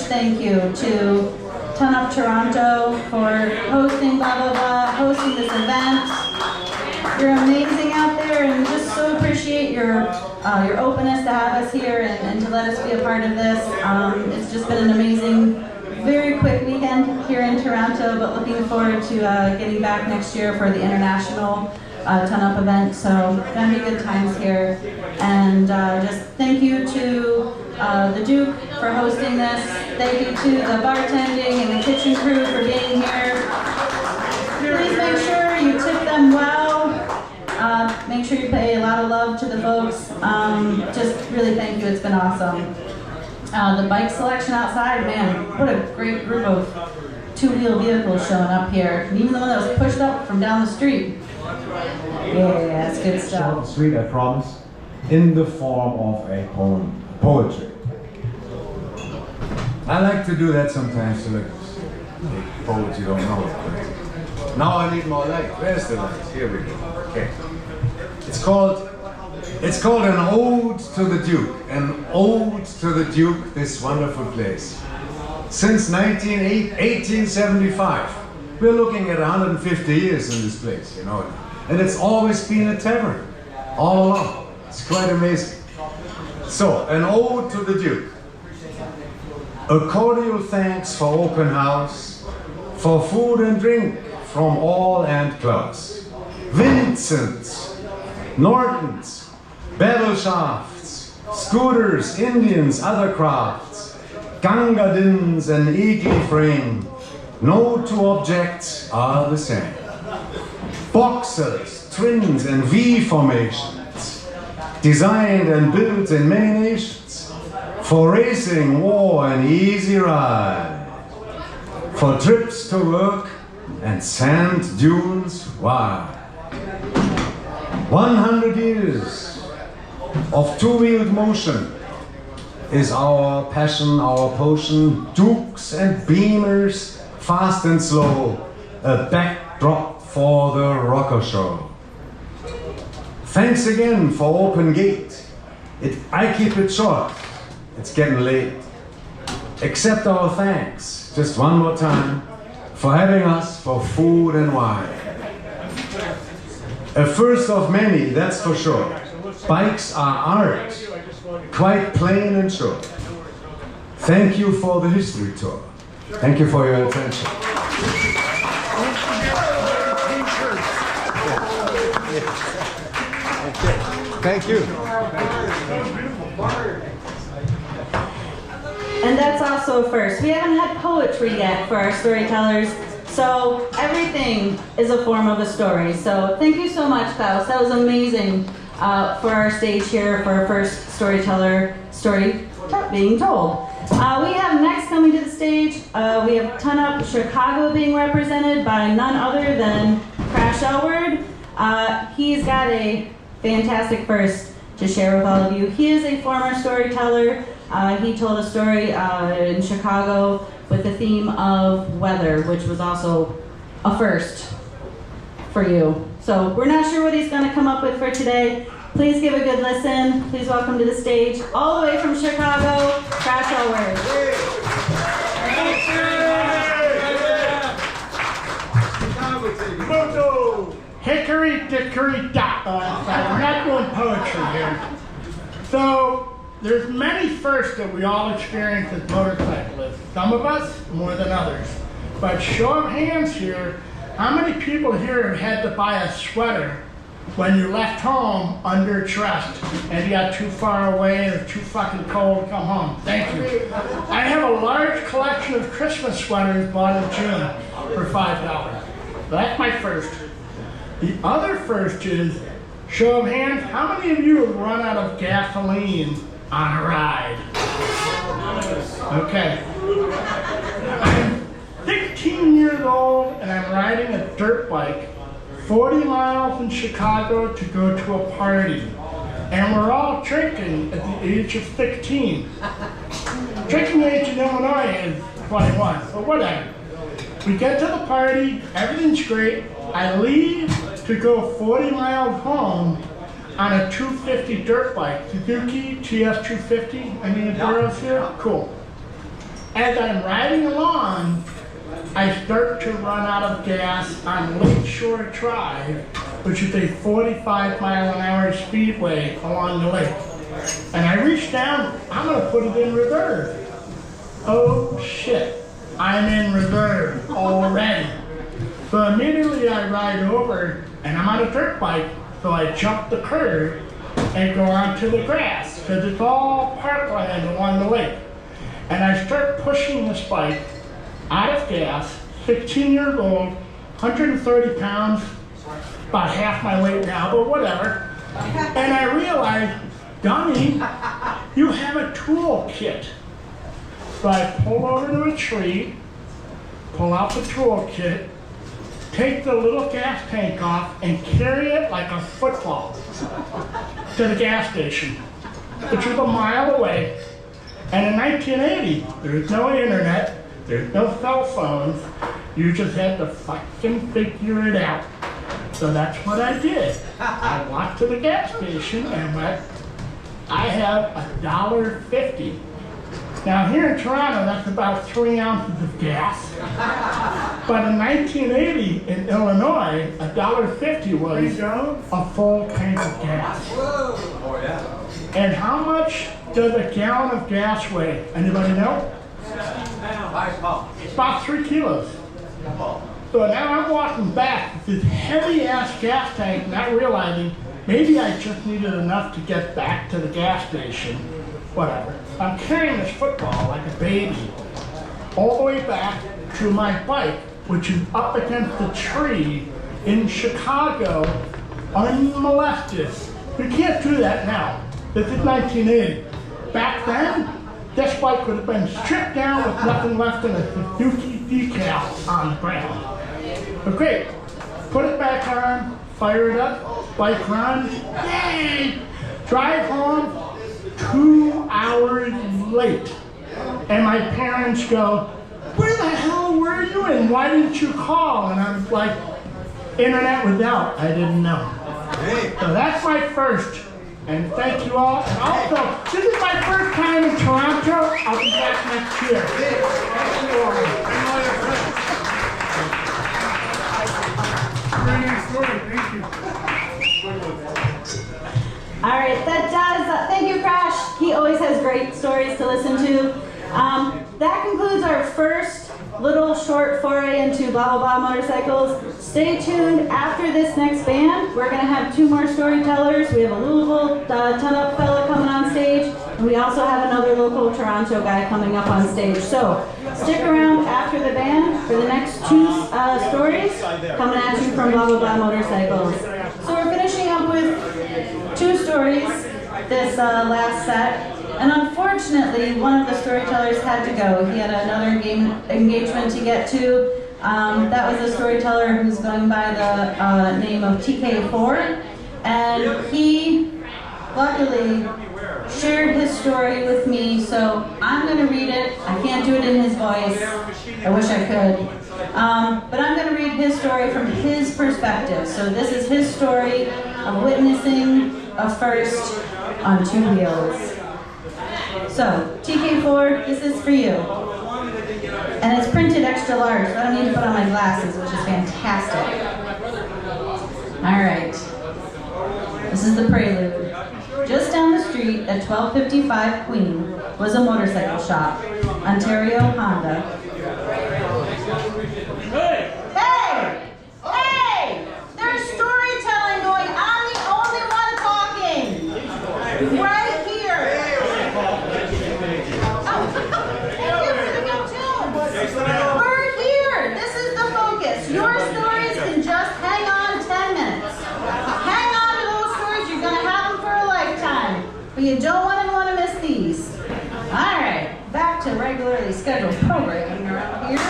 thank you to Untitled Toronto for hosting blah blah blah, hosting this event. You're amazing out there, and just so appreciate your openness to have us here and to let us be a part of this. It's just been an amazing, very quick weekend here in Toronto, but looking forward to getting back next year for the international ton-up event. So gonna be good times here, and just thank you to the Duke for hosting this. Thank you to the bartending and the kitchen crew for being here. Please make sure you tip them well. Make sure you pay a lot of love to the folks. Just really thank you, it's been awesome. The bike selection outside, man, what a great group of two-wheel vehicles showing up here. And even the one that was pushed up from down the street. Yeah, that's good stuff. Short and sweet, I promise. In the form of a poetry. I like to do that sometimes to like poets you don't know. Now I need more light. Where's the light? Here we go. Okay. It's called an ode to the Duke. An ode to the Duke, this wonderful place. Since 1875, we're looking at 150 years in this place, you know. And it's always been a tavern, all along. It's quite amazing. So, an ode to the Duke. A cordial thanks for open house, for food and drink from all and Klaus. Vincent's, Norton's, battle shafts, scooters, Indians, other crafts, gangadins and eagle frame, no two objects are the same. Boxers, twins and V formations, designed and built in many nations, for racing, war and easy ride, for trips to work and sand dunes wide. 100 years of two-wheeled motion is our passion, our potion. Dukes and Beamers, fast and slow, a backdrop for the rocker show. Thanks again for open gate. I keep it short, it's getting late. Accept our thanks, just one more time, for having us for food and wine. A first of many, that's for sure. Bikes are art, quite plain and sure. Thank you for the history tour. Thank you for your attention. Thank you. And that's also a first. We haven't had poetry yet for our storytellers, so everything is a form of a story. So thank you so much, Klaus. That was amazing for our stage here for our first storyteller story being told. We have next coming to the stage, we have Ton-Up Chicago being represented by none other than Crash Elward. He's got a fantastic first to share with all of you. He is a former storyteller. He told a story in Chicago with the theme of weather, which was also a first for you. So we're not sure what he's going to come up with for today. Please give a good listen. Please welcome to the stage, all the way from Chicago, Crash Elward. Hickory dickory dock. We're not doing poetry here. So there's many firsts that we all experience as motorcyclists. Some of us more than others. But show of hands here, how many people here have had to buy a sweater when you left home underdressed and you got too far away or too fucking cold to come home? Thank you. I have a large collection of Christmas sweaters bought in June for $5. That's my first. The other first is, show of hands, how many of you have run out of gasoline on a ride? Okay. I'm 16 years old and I'm riding a dirt bike 40 miles in Chicago to go to a party. And we're all drinking at the age of 16. Drinking age in Illinois is 21, but whatever. We get to the party, everything's great. I leave to go 40 miles home on a 250 dirt bike, Suzuki TS 250. Any Enduros here? Cool. as I'm riding along, I start to run out of gas on Lakeshore Drive, which is a 45-mile-an-hour speedway along the lake. And I reach down, I'm gonna put it in reserve. Oh shit, I'm in reserve already. So immediately I ride over, and I'm on a dirt bike, so I jump the curb and go onto the grass, because it's all parkland along the lake. And I start pushing this bike out of gas, 16 years old, 130 pounds, about half my weight now, but whatever. And I realize, dummy, you have a tool kit. So I pull over to a tree, pull out the tool kit, take the little gas tank off, and carry it like a football to the gas station, which was a mile away. And in 1980, there's no internet, there's no cell phones, you just had to fucking figure it out. So that's what I did. I walked to the gas station and went, I have $1.50. Now here in Toronto, that's about 3 ounces of gas. But in 1980 in Illinois, $1.50 was a full tank of gas. Oh, yeah. And how much does a gallon of gas weigh? Anybody know? It's about 3 kilos. So now I'm walking back with this heavy ass gas tank, not realizing maybe I just needed enough to get back to the gas station. Whatever. I'm carrying this football like a baby all the way back to my bike, which is up against a tree in Chicago, unmolested. You can't do that now. This is 1980. Back then, this bike would have been stripped down with nothing left than a Suzuki decal on the ground. But great, put it back on, fire it up, bike runs, yay! Drive home, 2 hours late. And my parents go, where the hell were you and why didn't you call? And I'm like, internet was out, I didn't know. So that's my first. And thank you all. And also, this is my first time in Toronto. I'll be back next year. Thank you all. Very nice story. Thank you. All right, that does, thank you, Crash. He always has great stories to listen to. That concludes our first little short foray into blah, blah, blah motorcycles. Stay tuned. After this next band, we're going to have 2 more storytellers. We have a Louisville ton-up fella coming on stage, and we also have another local Toronto guy coming up on stage. So stick around after the band for the next 2 stories coming at you from blah, blah, blah motorcycles. So we're finishing up with 2 stories this last set. And unfortunately, one of the storytellers had to go. He had another engagement to get to. That was a storyteller who's going by the name of TK4. And he, luckily, shared his story with me, so I'm going to read it. I can't do it in his voice. I wish I could. But I'm going to read his story from his perspective. So this is his story of witnessing a first on 2 wheels. So, TK4, this is for you. And it's printed extra large, so I don't need to put on my glasses, which is fantastic. Alright. This is the prelude. Just down the street at 1255 Queen was a motorcycle shop, Ontario Honda. Hey! Hey! There's storytelling going. I'm the only one talking. Right here. We're here. This is the focus. Your stories can just hang on 10 minutes. Hang on to those stories. You're going to have them for a lifetime. But you don't want to miss these. All right. Back to regularly scheduled programming around here.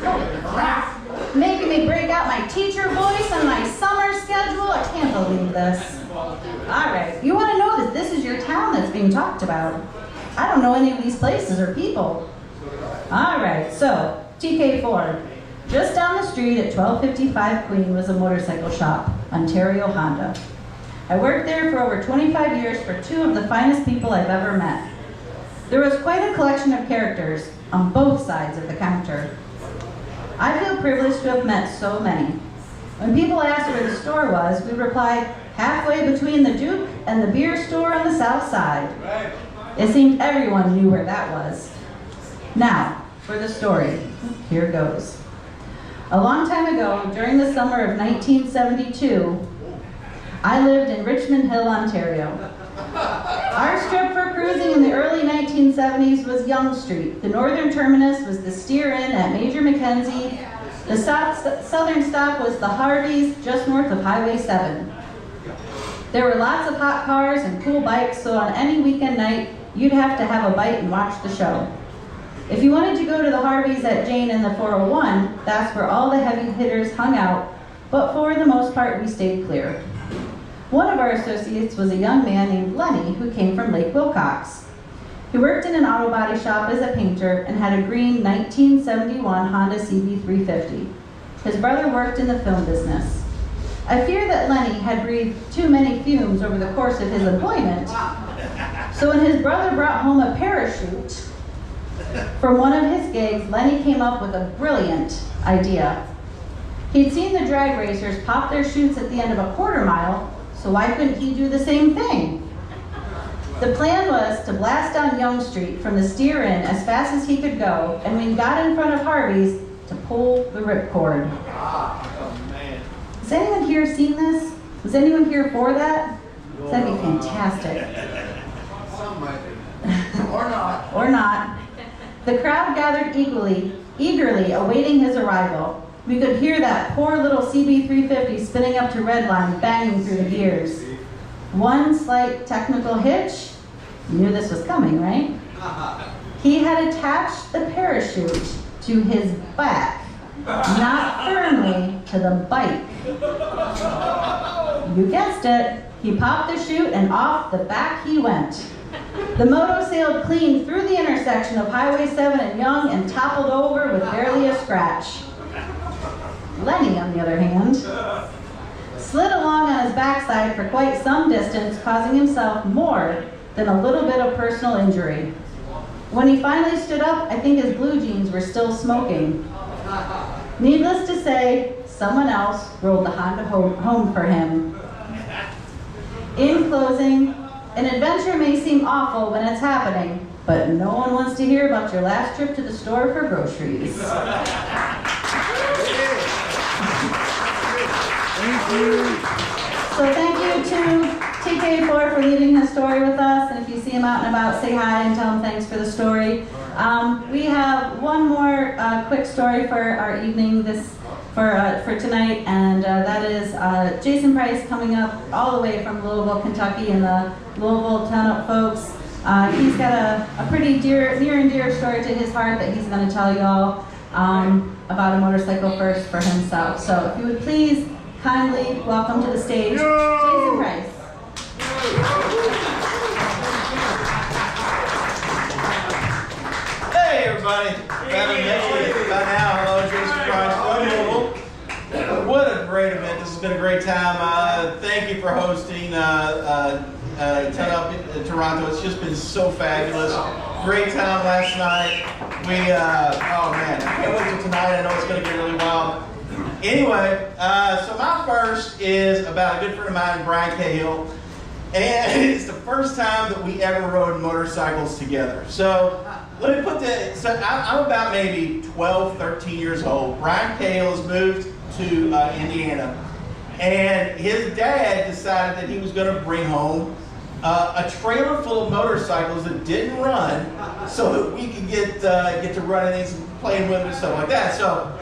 Holy crap. Making me break out my teacher voice on my summer schedule. I can't believe this. All right. You want to know that this is your town that's being talked about. I don't know any of these places or people. All right, so TK4. Just down the street at 1255 Queen was a motorcycle shop, Ontario Honda. I worked there for over 25 years for 2 of the finest people I've ever met. There was quite a collection of characters on both sides of the counter. I feel privileged to have met so many. When people asked where the store was, we replied, halfway between the Duke and the beer store on the south side. It seemed everyone knew where that was. Now, for the story. Here goes. A long time ago, during the summer of 1972, I lived in Richmond Hill, Ontario. Our strip for cruising in the early 1970s was Yonge Street. The northern terminus was the Steer Inn at Major Mackenzie. The southern stop was the Harveys, just north of Highway 7. There were lots of hot cars and cool bikes, so on any weekend night, you'd have to have a bite and watch the show. If you wanted to go to the Harveys at Jane and the 401, that's where all the heavy hitters hung out, but for the most part, we stayed clear. One of our associates was a young man named Lenny who came from Lake Wilcox. He worked in an auto body shop as a painter and had a green 1971 Honda CB350. His brother worked in the film business. I fear that Lenny had breathed too many fumes over the course of his employment, so when his brother brought home a parachute from one of his gigs, Lenny came up with a brilliant idea. He'd seen the drag racers pop their chutes at the end of a quarter mile, so why couldn't he do the same thing? The plan was to blast down Yonge Street from the Steer Inn as fast as he could go, and when he got in front of Harvey's, to pull the ripcord. Has anyone here seen this? Was anyone here for that? That'd be fantastic. Some might be. Or not. Or not. The crowd gathered eagerly awaiting his arrival. We could hear that poor little CB350 spinning up to redline, banging through the gears. One slight technical hitch. You knew this was coming, right? He had attached the parachute to his back, not firmly to the bike. You guessed it. He popped the chute and off the back he went. The moto sailed clean through the intersection of Highway 7 and Yonge and toppled over with barely a scratch. Lenny, on the other hand, slid along on his backside for quite some distance, causing himself more than a little bit of personal injury. When he finally stood up, I think his blue jeans were still smoking. Needless to say, someone else rolled the Honda home for him. In closing, an adventure may seem awful when it's happening, but no one wants to hear about your last trip to the store for groceries. Thank you. So thank you to TK4 for leading the story with us, and if you see him out and about, say hi and tell him thanks for the story. We have one more quick story for our evening for tonight, and that is Jason Price coming up all the way from Louisville, Kentucky, and the Louisville Town folks. He's got a pretty near and dear story to his heart that he's going to tell you all about a motorcycle first for himself. So if you would please kindly welcome to the stage Jason Price. Hey everybody, haven't met you by now. Hello, Jason Price from Louisville. What a great event. This has been a great time. Thank you for hosting Toronto. It's just been so fabulous. Great time last night. Oh man, I can't wait till tonight. I know it's going to get really wild. Anyway, so my first is about a good friend of mine, Brian Cahill. And it's the first time that we ever rode motorcycles together. So let me put that, so I'm about maybe 12, 13 years old. Brian Cahill has moved to Indiana. And his dad decided that he was going to bring home a trailer full of motorcycles that didn't run so that we could get to running these and playing with them and stuff like that. So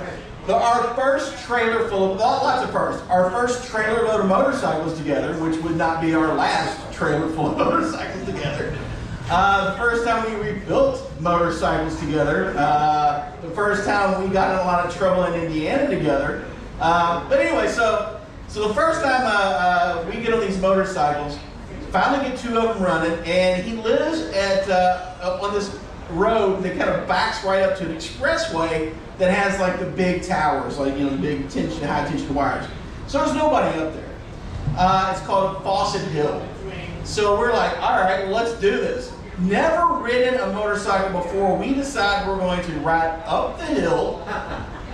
our first trailer full of, lots of firsts, our first trailer load of motorcycles together, which would not be our last trailer full of motorcycles together. The first time we rebuilt motorcycles together. The first time we got in a lot of trouble in Indiana together. But anyway, so the first time we get on these motorcycles, finally get two of them running, and he lives at on this road that kind of backs right up to an expressway that has like the big towers, like, you know, the big high tension wires. So there's nobody up there. It's called Fawcett Hill. So we're like, all right, well, let's do this. never ridden a motorcycle before, we decided we're going to ride up the hill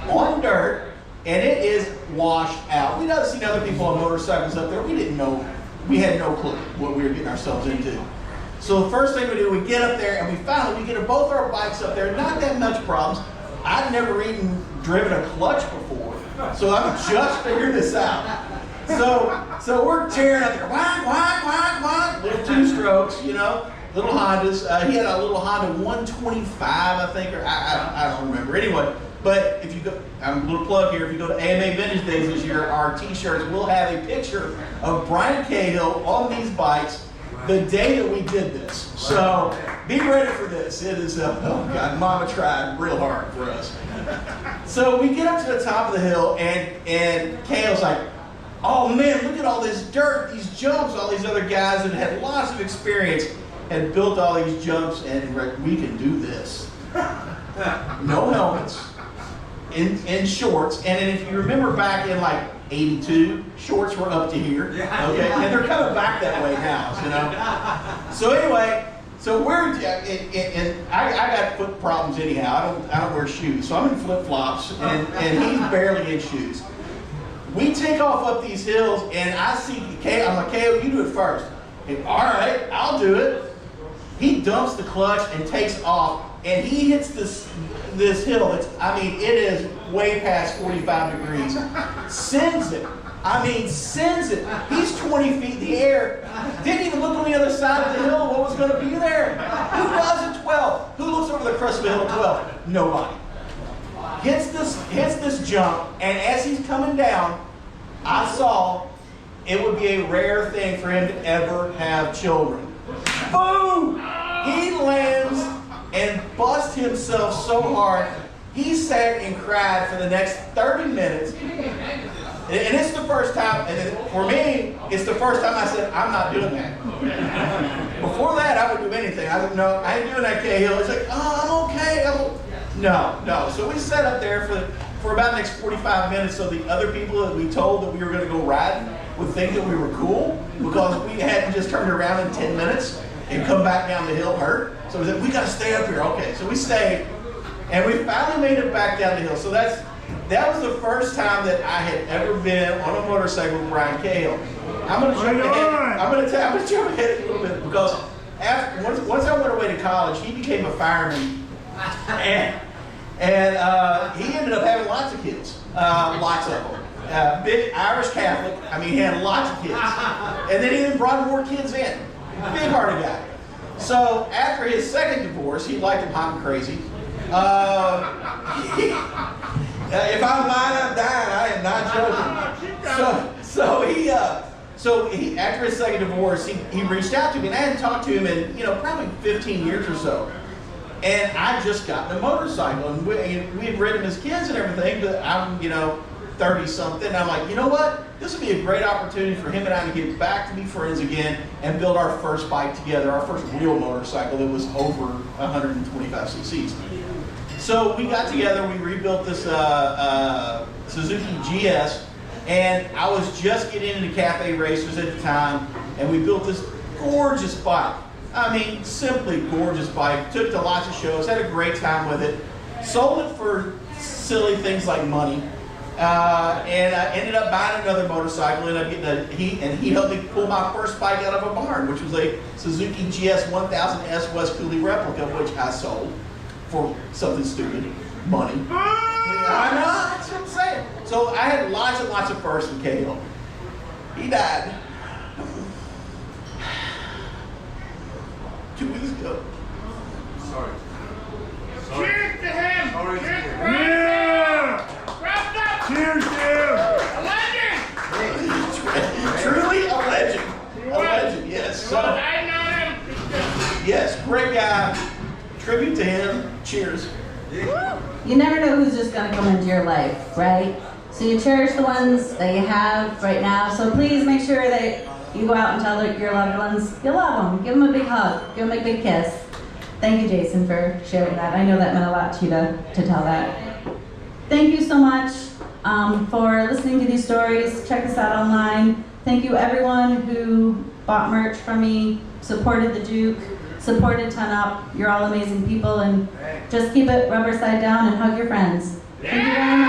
on dirt, and it is washed out. We'd seen other people on motorcycles up there. We didn't know, we had no clue what we were getting ourselves into. So the first thing we do, we get up there, and we get both our bikes up there, not that much problems. I'd never even driven a clutch before, so I'm just figuring this out. So we're tearing up there, whack, whack, whack, whack, little two-strokes, you know, little Hondas. He had a little Honda 125, I think, or I don't remember. Anyway, but if you go, I'm a little plug here, if you go to AMA Vintage Days this year, our t-shirts will have a picture of Brian Cahill on these bikes the day that we did this. So be ready for this. It is, oh God, Mama tried real hard for us. So we get up to the top of the hill, and Cahill's like, oh man, look at all this dirt, these jumps. All these other guys that had lots of experience had built all these jumps, and we can do this. No helmets, in shorts. And then if you remember back in like 82, shorts were up to here. Okay, and they're coming back that way now, you know. So anyway, so we're, and I got foot problems anyhow. I don't wear shoes, so I'm in flip flops, and he's barely in shoes. We take off up these hills, and I see Kay. I'm like, Kay, you do it first. And, all right, I'll do it. He dumps the clutch and takes off, and he hits this hill. It is way past 45 degrees. Sends it. Sends it. He's 20 feet in the air. Didn't even look on the other side of the hill. What was going to be there? Who does at 12? Who looks over the crest of the hill at 12? Nobody. Hits this jump, and as he's coming down, I saw it would be a rare thing for him to ever have children. Boom! He lands and busts himself so hard, he sat and cried for the next 30 minutes. And it's the first time, and for me, it's the first time I said, I'm not doing that. Before that, I would do anything. I said, no, I ain't doing that, Cahill. He's like, oh, I'm okay. No. So we sat up there for about the next 45 minutes, so the other people that we told that we were going to go riding would think that we were cool, because we hadn't just turned around in 10 minutes and come back down the hill hurt. So we said, we got to stay up here. Okay, so we stayed, and we finally made it back down the hill. So that was the first time that I had ever been on a motorcycle with Brian Cahill. I'm going to jump ahead. I'm going to jump ahead a little bit, because once I went away to college, he became a fireman, and he ended up having lots of kids, lots of them. Big Irish Catholic. He had lots of kids, and then he even brought more kids in. Big-hearted guy. So after his second divorce, he liked him hot and crazy. If I'm lying, I'm dying. I am not joking. So he after his second divorce, he reached out to me, and I hadn't talked to him in probably 15 years or so. And I just got a motorcycle, and we had ridden as kids and everything, but I'm 30-something. I'm like, you know what? This would be a great opportunity for him and I to get back to be friends again and build our first bike together, our first real motorcycle that was over 125 cc's. So we got together, we rebuilt this Suzuki GS, and I was just getting into cafe racers at the time, and we built this gorgeous bike. Simply gorgeous bike. Took to lots of shows, had a great time with it. Sold it for silly things like money. And I ended up buying another motorcycle, and he helped me pull my first bike out of a barn, which was a Suzuki GS 1000S West Cooley replica, which I sold for something stupid, money. I know, that's what I'm saying. So I had lots and lots of firsts with Cahill. He died 2 weeks ago. Sorry. Cheers to him! Sorry. Cheers to Brian! Wrapped up! Cheers, A legend! Truly a legend. A legend, yes. Well, I know him. Yes, great guy. Tribute to him. Cheers. You never know who's just going to come into your life, right? So you cherish the ones that you have right now. So please make sure that you go out and tell your loved ones you love them. Give them a big hug. Give them a big kiss. Thank you, Jason, for sharing that. I know that meant a lot to you to tell that. Thank you so much for listening to these stories. Check us out online. Thank you, everyone who bought merch from me, supported the Duke, supported Ton Up. You're all amazing people, and just keep it rubber side down and hug your friends. Thank you very much.